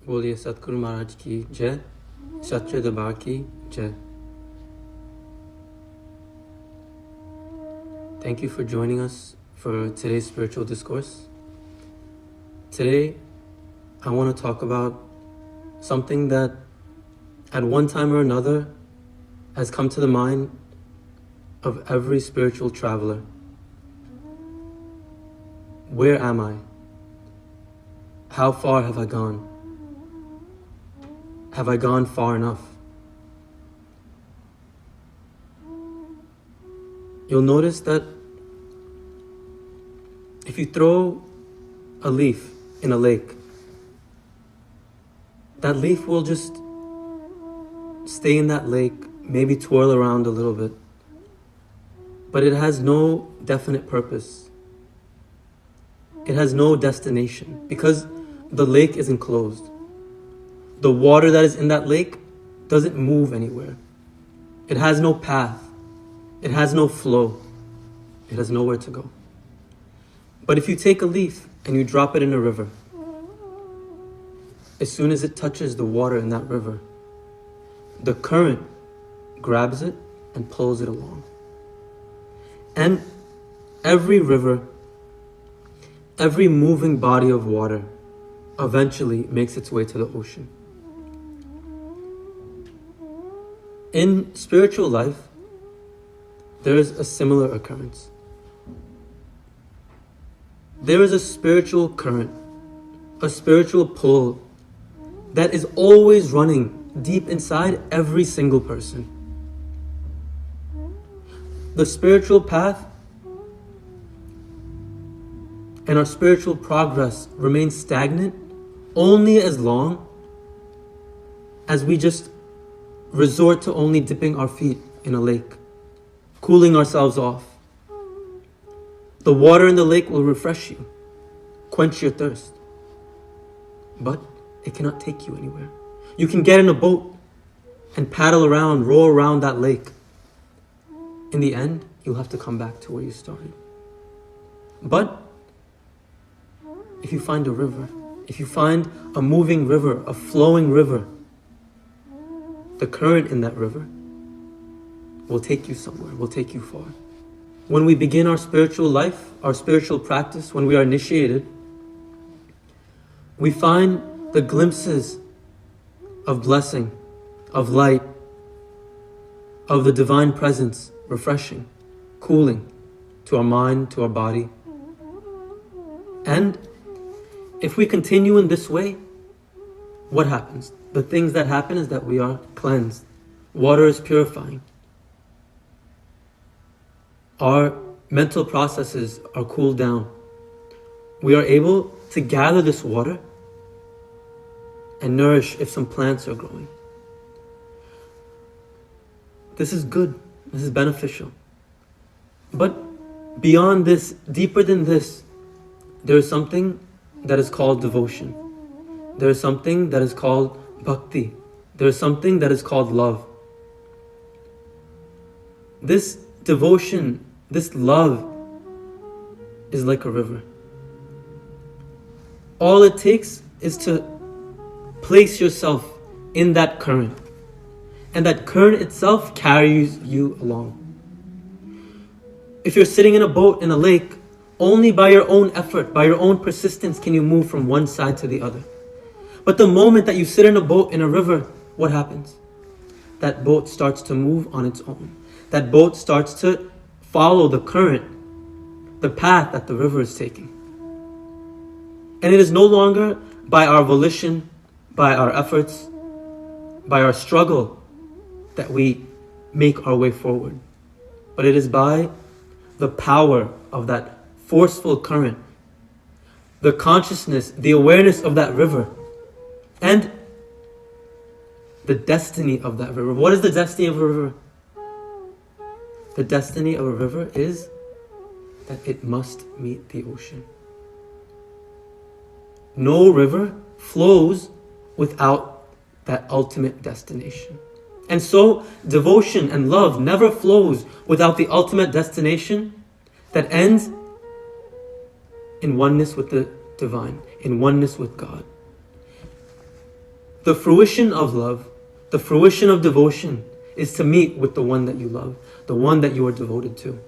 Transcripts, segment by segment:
बोलिए सतगुरु महाराज की जय, सच्चे दरबार की जय. Thank you for joining us for today's spiritual discourse. Today, I want to talk about something that at one time or another has come to the mind of every spiritual traveler. Where am I? How far have I gone? Have I gone far enough? You'll notice that if you throw a leaf in a lake, that leaf will just stay in that lake, maybe twirl around a little bit, but it has no definite purpose. It has no destination because the lake is enclosed. The water that is in that lake doesn't move anywhere. It has no path. It has no flow. It has nowhere to go. But if you take a leaf and you drop it in a river, as soon as it touches the water in that river, the current grabs it and pulls it along. And every river, every moving body of water eventually makes its way to the ocean. In spiritual life, there is a similar occurrence. There is a spiritual current, a spiritual pull that is always running deep inside every single person. The spiritual path and our spiritual progress remains stagnant only as long as we just resort to only dipping our feet in a lake, cooling ourselves off. The water in the lake will refresh you, quench your thirst, but it cannot take you anywhere. You can get in a boat and paddle around, roll around that lake. In the end, you'll have to come back to where you started. But if you find a river, if you find a moving river, a flowing river, the current in that river will take you somewhere, will take you far. When we begin our spiritual life, our spiritual practice, when we are initiated, we find the glimpses of blessing, of light, of the divine presence, refreshing, cooling to our mind, to our body. And if we continue in this way, what happens? The things that happen is that we are cleansed. Water is purifying. Our mental processes are cooled down. We are able to gather this water and nourish if some plants are growing. This is good. This is beneficial. But beyond this, deeper than this, there is something that is called devotion. There is something that is called bhakti. There is something that is called love. This devotion, this love is like a river. All it takes is to place yourself in that current, and that current itself carries you along. If you're sitting in a boat in a lake, only by your own effort, by your own persistence can you move from one side to the other. But the moment that you sit in a boat in a river, what happens? That boat starts to move on its own. That boat starts to follow the current, the path that the river is taking. And it is no longer by our volition, by our efforts, by our struggle that we make our way forward. But it is by the power of that forceful current, the consciousness, the awareness of that river, and the destiny of that river. What is the destiny of a river? The destiny of a river is that it must meet the ocean. No river flows without that ultimate destination. And so devotion and love never flows without the ultimate destination that ends in oneness with the divine, in oneness with God. The fruition of love, the fruition of devotion is to meet with the one that you love, the one that you are devoted to.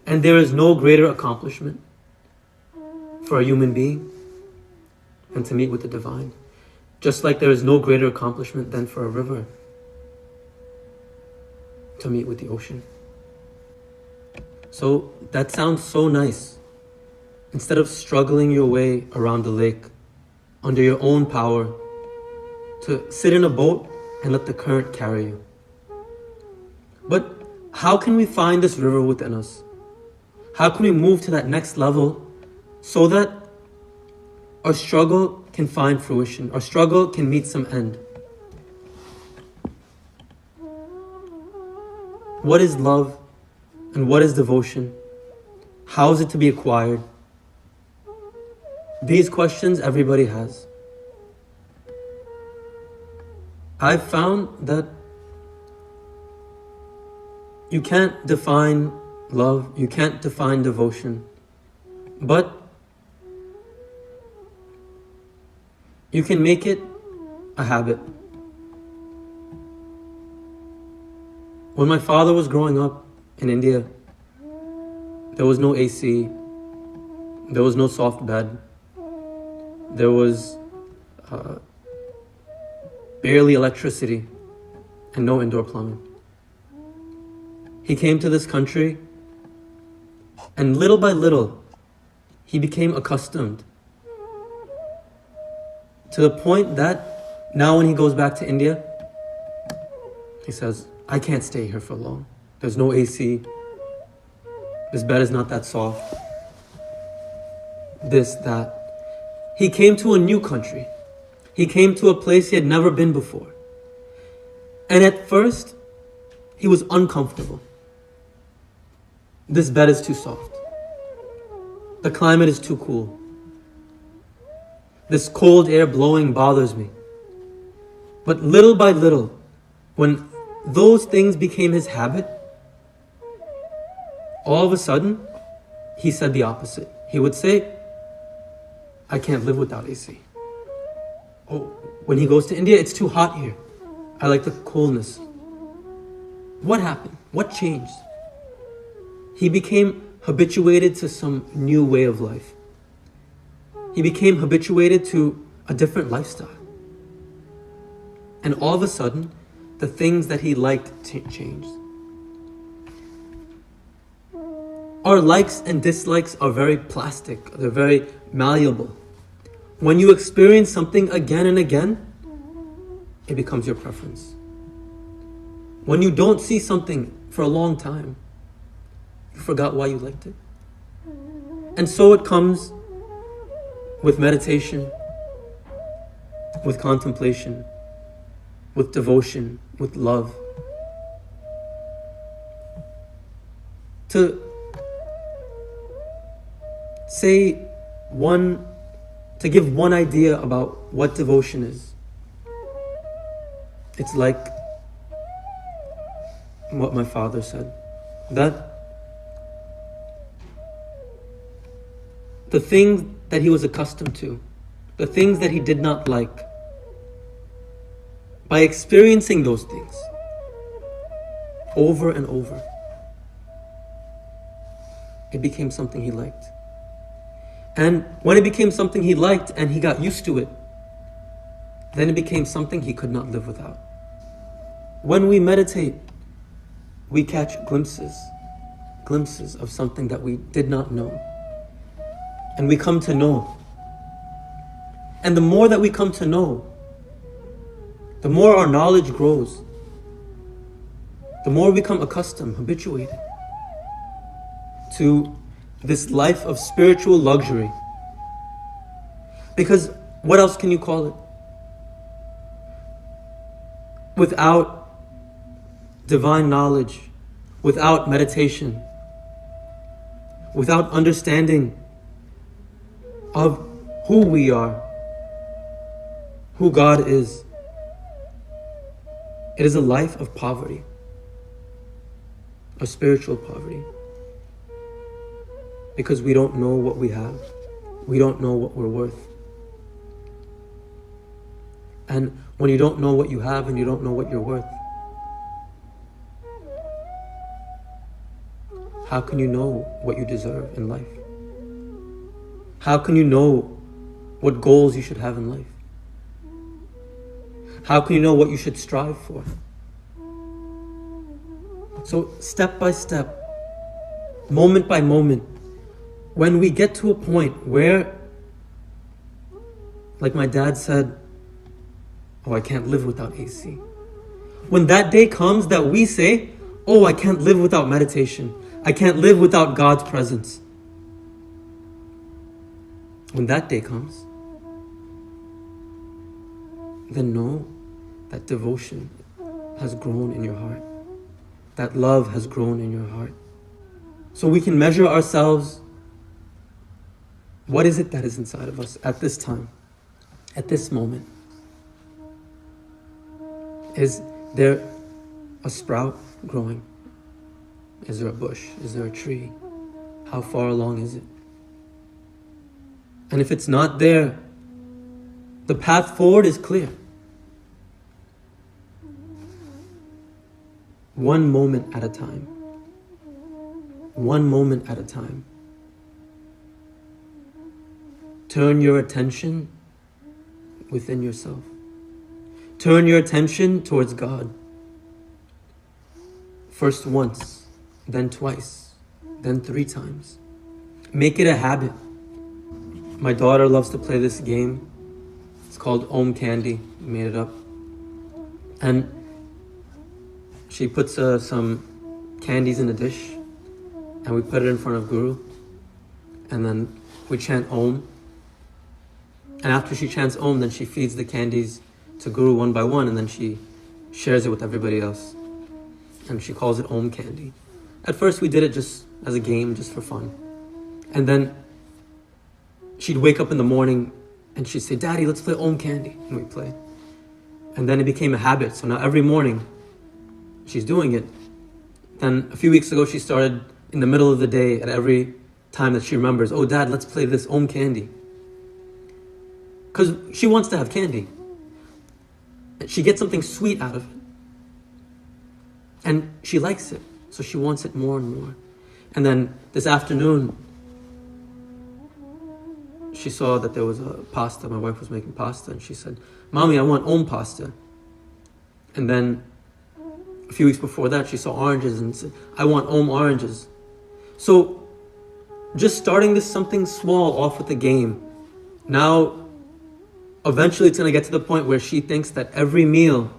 And there is no greater accomplishment for a human being than to meet with the divine. Just like there is no greater accomplishment than for a river to meet with the ocean. So that sounds so nice. Instead of struggling your way around the lake under your own power, to sit in a boat and let the current carry you. But how can we find this river within us? How can we move to that next level so that our struggle can find fruition, our struggle can meet some end? What is love and what is devotion? How is it to be acquired? These questions everybody has. I've found that you can't define love, you can't define devotion, but you can make it a habit. When my father was growing up in India, there was no AC, there was no soft bed, there was barely electricity and no indoor plumbing. He came to this country and little by little, he became accustomed to the point that now when he goes back to India, he says, I can't stay here for long. There's no AC. This bed is not that soft. This, that. He came to a new country. He came to a place he had never been before. And at first, he was uncomfortable. This bed is too soft. The climate is too cool. This cold air blowing bothers me. But little by little, when those things became his habit, all of a sudden, he said the opposite. He would say, I can't live without AC. Oh, when he goes to India, it's too hot here. I like the coolness. What happened? What changed? He became habituated to some new way of life. He became habituated to a different lifestyle. And all of a sudden, the things that he liked changed. Our likes and dislikes are very plastic. They're very malleable. When you experience something again and again, it becomes your preference. When you don't see something for a long time, you forgot why you liked it. And so it comes with meditation, with contemplation, with devotion, with love. To give one idea about what devotion is, it's like what my father said, that the things that he was accustomed to, the things that he did not like, by experiencing those things over and over, it became something he liked. And when it became something he liked and he got used to it, then it became something he could not live without. When we meditate, we catch glimpses of something that we did not know. And we come to know. And the more that we come to know, the more our knowledge grows. The more we become accustomed, habituated to this life of spiritual luxury. Because what else can you call it? Without divine knowledge, without meditation, without understanding of who we are, who God is, it is a life of poverty, of spiritual poverty. Because we don't know what we have. We don't know what we're worth. And when you don't know what you have and you don't know what you're worth, how can you know what you deserve in life? How can you know what goals you should have in life? How can you know what you should strive for? So step by step, moment by moment, when we get to a point where, like my dad said, oh, I can't live without AC. When that day comes that we say, oh, I can't live without meditation. I can't live without God's presence. When that day comes, then know that devotion has grown in your heart. That love has grown in your heart. So we can measure ourselves. What is it that is inside of us at this time, at this moment? Is there a sprout growing? Is there a bush? Is there a tree? How far along is it? And if it's not there, the path forward is clear. One moment at a time. One moment at a time. Turn your attention within yourself. Turn your attention towards God. First once, then twice, then 3 times. Make it a habit. My daughter loves to play this game. It's called Om Candy. We made it up. And she puts some candies in a dish, and we put it in front of Guru. And then we chant Om. And after she chants Om, then she feeds the candies to Guru one by one, and then she shares it with everybody else. And she calls it Om Candy. At first we did it just as a game, just for fun. And then she'd wake up in the morning and she'd say, Daddy, let's play Om Candy. And we play. And then it became a habit. So now every morning she's doing it. Then a few weeks ago she started in the middle of the day at every time that she remembers, oh Dad, let's play this Om Candy. Because she wants to have candy. She gets something sweet out of it. And she likes it. So she wants it more and more. And then this afternoon, she saw that there was a pasta. My wife was making pasta. And she said, Mommy, I want Om pasta. And then a few weeks before that, she saw oranges and said, I want Om oranges. So just starting this something small off with a game. Now, eventually it's going to get to the point where she thinks that every meal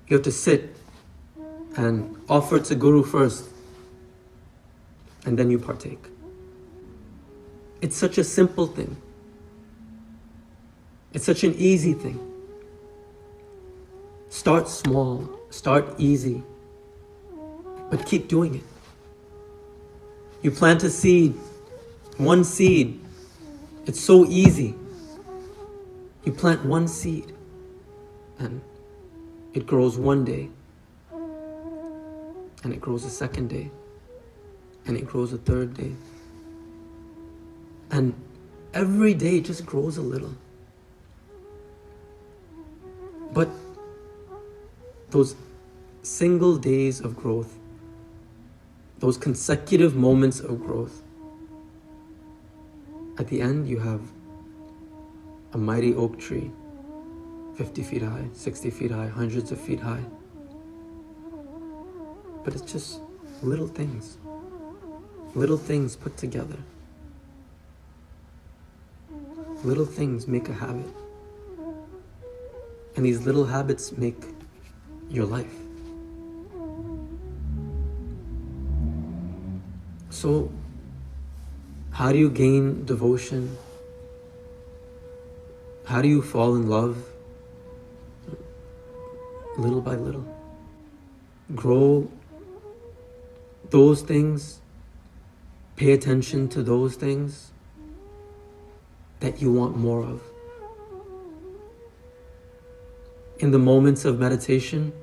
you have to sit and offer it to Guru first, and then you partake. It's such a simple thing. It's such an easy thing. Start small, start easy, but keep doing it. You plant a seed, one seed, it's so easy. You plant one seed, and it grows one day, and it grows a second day, and it grows a third day. And every day it just grows a little. But those single days of growth, those consecutive moments of growth, at the end you have a mighty oak tree, 50 feet high, 60 feet high, hundreds of feet high. But it's just little things put together. Little things make a habit. And these little habits make your life. So, how do you gain devotion? How do you fall in love? Little by little. Grow those things. Pay attention to those things that you want more of. In the moments of meditation,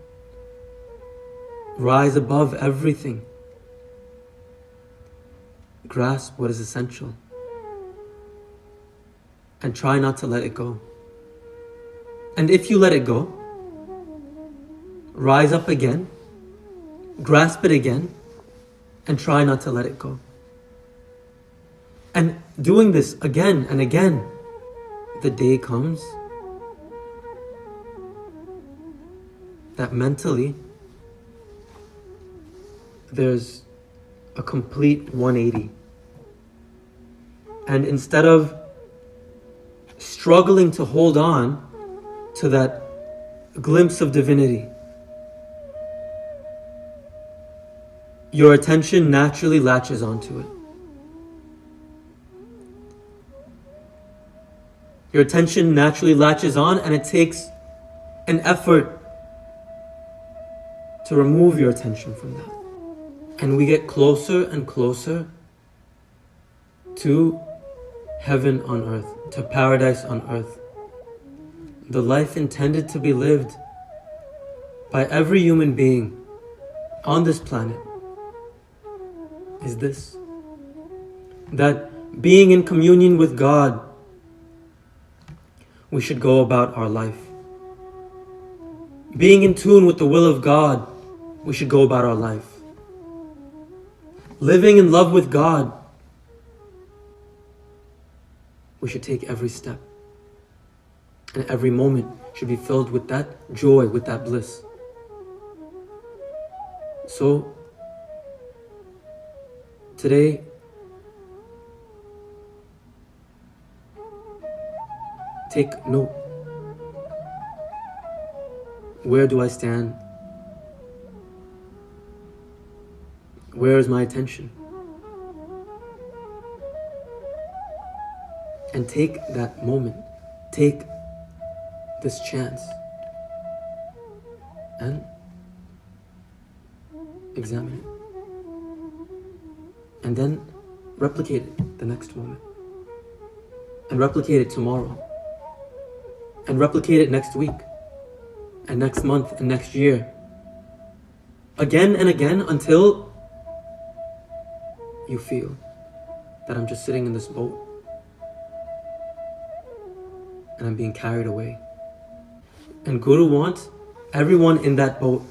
rise above everything. Grasp what is essential and try not to let it go. And if you let it go, rise up again, grasp it again, and try not to let it go. And doing this again and again, the day comes that mentally there's a complete 180. And instead of struggling to hold on to that glimpse of divinity, your attention naturally latches onto it. Your attention naturally latches on, and it takes an effort to remove your attention from that. And we get closer and closer to heaven on earth, to paradise on earth. The life intended to be lived by every human being on this planet is this: that being in communion with God, we should go about our life. Being in tune with the will of God, we should go about our life. Living in love with God, we should take every step. And every moment should be filled with that joy, with that bliss. So, today, take note. Where do I stand? Where is my attention? And take that moment, take this chance, and examine it. And then replicate it the next moment. And replicate it tomorrow. And replicate it next week. And next month and next year. Again and again until you feel that I'm just sitting in this boat and I'm being carried away. And Guru wants everyone in that boat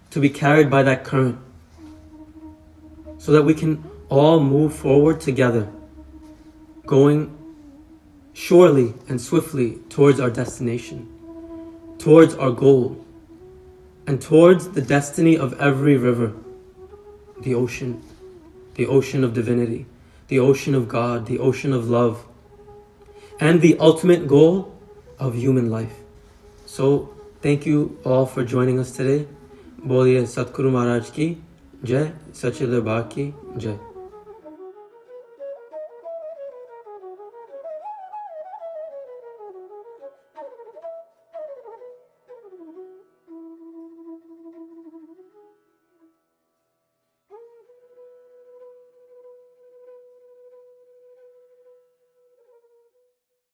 to be carried by that current so that we can all move forward together, going surely and swiftly towards our destination, towards our goal, and towards the destiny of every river, the ocean of divinity, the ocean of God, the ocean of love, and the ultimate goal of human life. So, thank you all for joining us today. Boliye Satguru Maharaj ki Jai, Sache Darbar ki Jai.